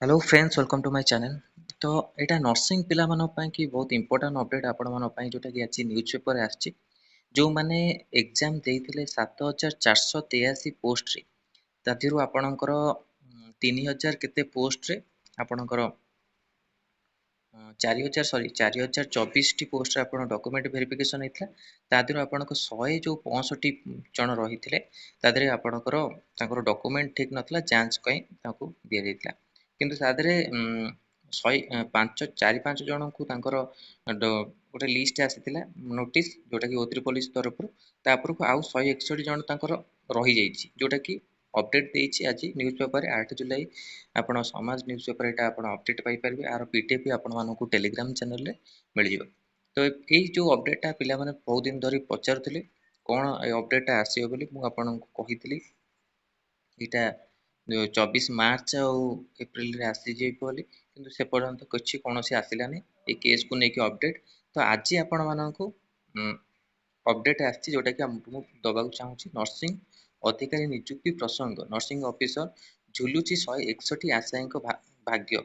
Hello friends welcome to my channel. तो यहाँ nursing पिला कि बहुत इंपोर्टेंट अपडेट आपण जोटा कि आज न्यूज पेपर आसी जो मैंने एग्जाम देते 7483 पोस्ट रे आपणकर 3000 केते पोस्ट रे आपणकर 4024 टी पोस्ट आप डॉक्यूमेंट वेरिफिकेशन होता तादर आपंक 100 जो 65 जन रही थे आपणकर डॉक्यूमेंट ठीक नाला जांच दि जाता किंतु तादरे 4-5 जन को गोटे लिस्ट आसी नोटिस जोटा कि O3 पुलिस तरफ तापर आउ 161 जन रही जाइए जोटा कि अपडेट देती आज न्यूज पेपर 8 जुलाई आपण समाज न्यूज पेपर यहाँ आप अपडेट पाइपर आर पीडीएफ आपको टेलीग्राम चैनल मिल जाए। तो ये जो अपडेटा पिला माने बहुत दिन धरी पचारुले कौन अपडेटा आसो बोली मुझे यहाँ 24 मार्च आउ एप्रिल आसीजे कि से पर्यंत किसी कौन आसलानी ये केस को लेकिन अपडेट। तो आज आपण मानक अपडेट आसी जोटा कि दबाक चाहूँगी नर्सिंग अधिकारी नियुक्ति प्रसंग नर्सिंग ऑफिसर झुलुची 161 आशायी भाग्य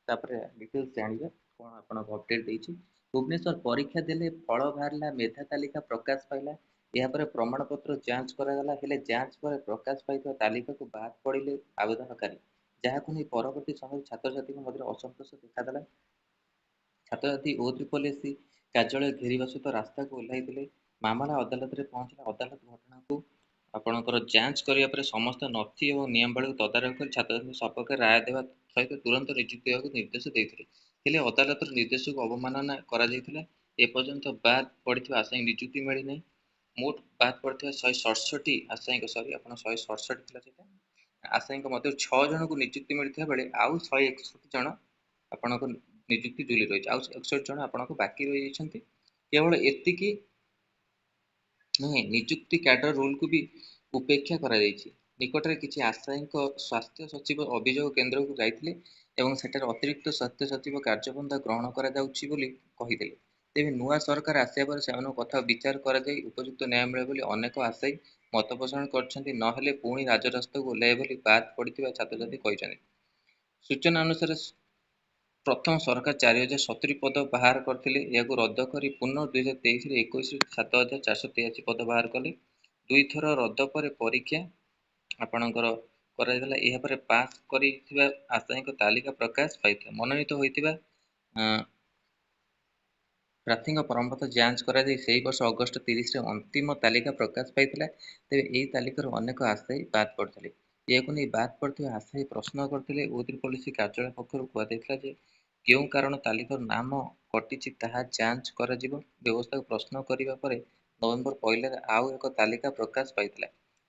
डिटेल्स जानवे कौन आप अपडेट देती भुवनेश्वर परीक्षा देले फल बाहर मेधा तालिका प्रकाश पाइला यापर प्रमाण पत्र जांच कराला हेले जांच पर प्रकाश पाई तालिका को बाद पड़े आवेदनकारी जहाँ नहीं परवर्त समय छात्र छात्री मध्य असंतोष देखा छात्र छात्री O3 कार्यालय घेरवा सहित रास्ता को ओह्ल मामला अदालत में पहुंचला अदालत घटना को आपणकर जांच करने समस्त नथी और नियमावली तदारख कर छात्र सपक्ष राय देवा सहित तुरंत नियुक्ति देवा निर्देश देते हेले अदालत निर्देश को अवमानना एपर्यंत बाद पड़ा आसामी नियुक्ति मिलना मोट बाद पड़ा 167 आशायी सरी आप 167 आशायी मध्य 6 जन को नियुक्ति मिलता बेले आउ 161 जन आपण नियुक्ति जुली रही है 61 जन आपको बाकी रही जाती केवल एतिकी नुहे नियुक्ति कैडर रूल को भी उपेक्षा करा निकट में किसी आशायी स्वास्थ्य सचिव अभियोग केन्द्र को जाते सेठार अतिरिक्त स्वास्थ्य सचिव कार्यपंथा ग्रहण करते तेज नुआ सरकार आसा पर से कथा विचार कर उपयुक्त न्याय मिले अनेक आशायी मत पोषण कर पुणी राजरास्ता को ओह्लैब बाद पड़ा छात्र छात्री कहते सूचना अनुसार प्रथम सरकार 4070 पद बाहर करते रद्द कर पुनः 2023-21 7483 पद बाहर कले दुई थर रद्द पर परीक्षा आपणकर पास कर आशायी तालिका प्रकाश पाई मनोनीत होता प्रार्थी प्रमाणपत्र जांच कर वर्ष अगस्ट 30 अंतिम तालिका प्रकाश पाई तेज यही तालिकार अनेक आशायी बाद पड़ते यह नहीं बाद पड़ता आशायी प्रश्न करते O3 पुलिस कार्यालय पक्ष कहला क्यों कारण तालिकार नाम कटी जांच कर व्यवस्था को प्रश्न करने नवेम्बर 1 आउ एक तालिका प्रकाश पाई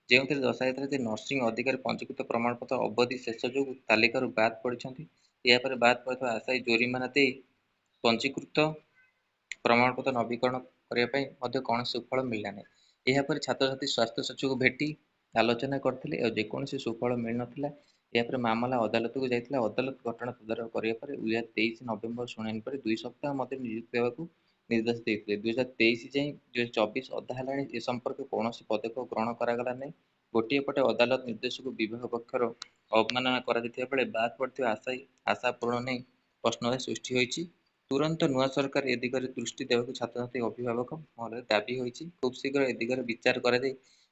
जो दर्शाई नर्सिंग अधिकारी पंजीकृत प्रमाणपत्र अवधि शेष जो तालिकार बाद पड़ती यापर बाद पड़ा आशायी जोरिमाना दे पंजीकृत प्रमाणपत्र नवीकरण करने कौन सुफल मिलला नहीं यापर छात्र छात्री स्वास्थ्य सचिव को भेटी आलोचना करते जेकोसी सुफल मिल ना यापर मामला अदालत को जाता अदालत घटना तदारख करने 2023 नवेम्बर शुणाणी पर 2 सप्ताह मध्य नियुक्ति देवा निर्देश देते 2023 जाए 2024 अधा है संपर्क कौन पदक्षेप ग्रहण कराला नहीं गोटे पटे अदालत निर्देश को विभाग पक्षर अवमानना कर बाद पड़ा आशा पूरण नहीं प्रश्न सृष्टि होती तुरंत नुआ सरकार ए दिगरे दृष्टि देवा छात्र छात्री अभिभावक महल दाबी होती खूब शीघ्र ए दिगरे विचार कर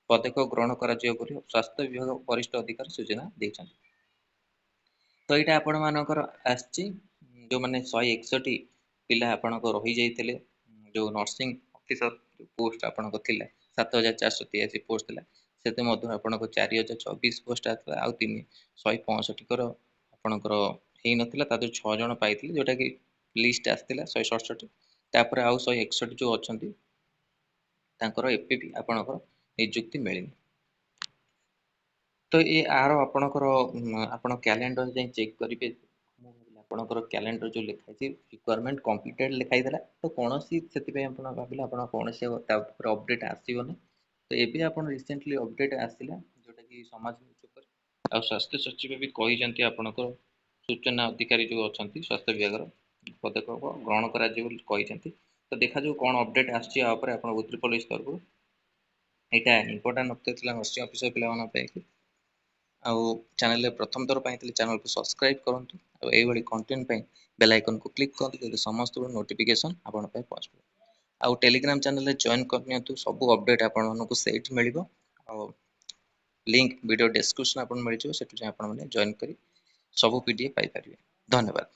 पदक्षेप ग्रहण कर स्वास्थ्य विभाग वरिष्ठ अधिकारी सूचना देते। तो यहाँ आपण मानकर जो मैंने 161 पिला आपणक रही जाते जो नर्सिंग ऑफिसर पोस्ट आपणक 7483 पोस्ट से आपणक 4024 पोस्ट आसला आउ 165 आपणकर हो नाला 6 जन पाई जोटा कि लिस्ट आसला 167 तापर आउ 161 जो अच्छा एपे भी आपणकर नियुक्ति मिलनी। तो ये आर आपणकर आपण कैलेंडर जाए चेक करेंगे आपणकर कैलेंडर जो लिखाई रिक्वायरमेंट कंप्लीटेड लिखाई तो कौन सी भाविले आप कौन अपडेट आसोनी तो ये आप रिसेंटली अपडेट आसला जोटा कि समाज न्यूज आ स्वास्थ्य सचिव भी कहते आपणकर सूचना अधिकारी जो अच्छा स्वास्थ्य विभाग पदक्षेप ग्रहण कर तो देखा जो कौन अपडेट O3 पुलिस तरफ यहाँ इंपोर्टाट अपडेट नर्सिंग ऑफिसर पे ଆଉ ଚ୍ୟାନେଲରେ ପ୍ରଥମ ଥର ପାଇଁ ଚ୍ୟାନେଲକୁ ସବସ୍କ୍ରାଇब କରନ୍ତୁ ଆଉ ଏଇଭଳି କଣ୍ଟେଣ୍ଟ ପାଇଁ ବେଲ୍ ଆଇକନକୁ କ୍ଲିକ୍ କରନ୍ତୁ ଯଦି ସମସ୍ତଙ୍କୁ ନୋଟିଫିକେସନ୍ ଆପଣ ପାଇଁ ପହଞ୍ଚିବ। ଆଉ ଟେଲିଗ୍ରାମ ଚ୍ୟାନେଲରେ ଜଏନ୍ କରିନିଅନ୍ତୁ, ସବୁ ଅପଡେଟ୍ ଆପଣମାନଙ୍କୁ ସେଇଠି ମିଳିବ। ଆଉ ଲିଙ୍କ ଭିଡ଼ିଓ ଡେସ୍କ୍ରିପସନ୍ ଆପଣଙ୍କୁ ମିଳିଯିବ, ସେଠୁ ଯାଇ ଆପଣମାନେ ଜଏନ୍ କରି ସବୁ PDF ପାଇପାରିବେ। ଧନ୍ୟବାଦ।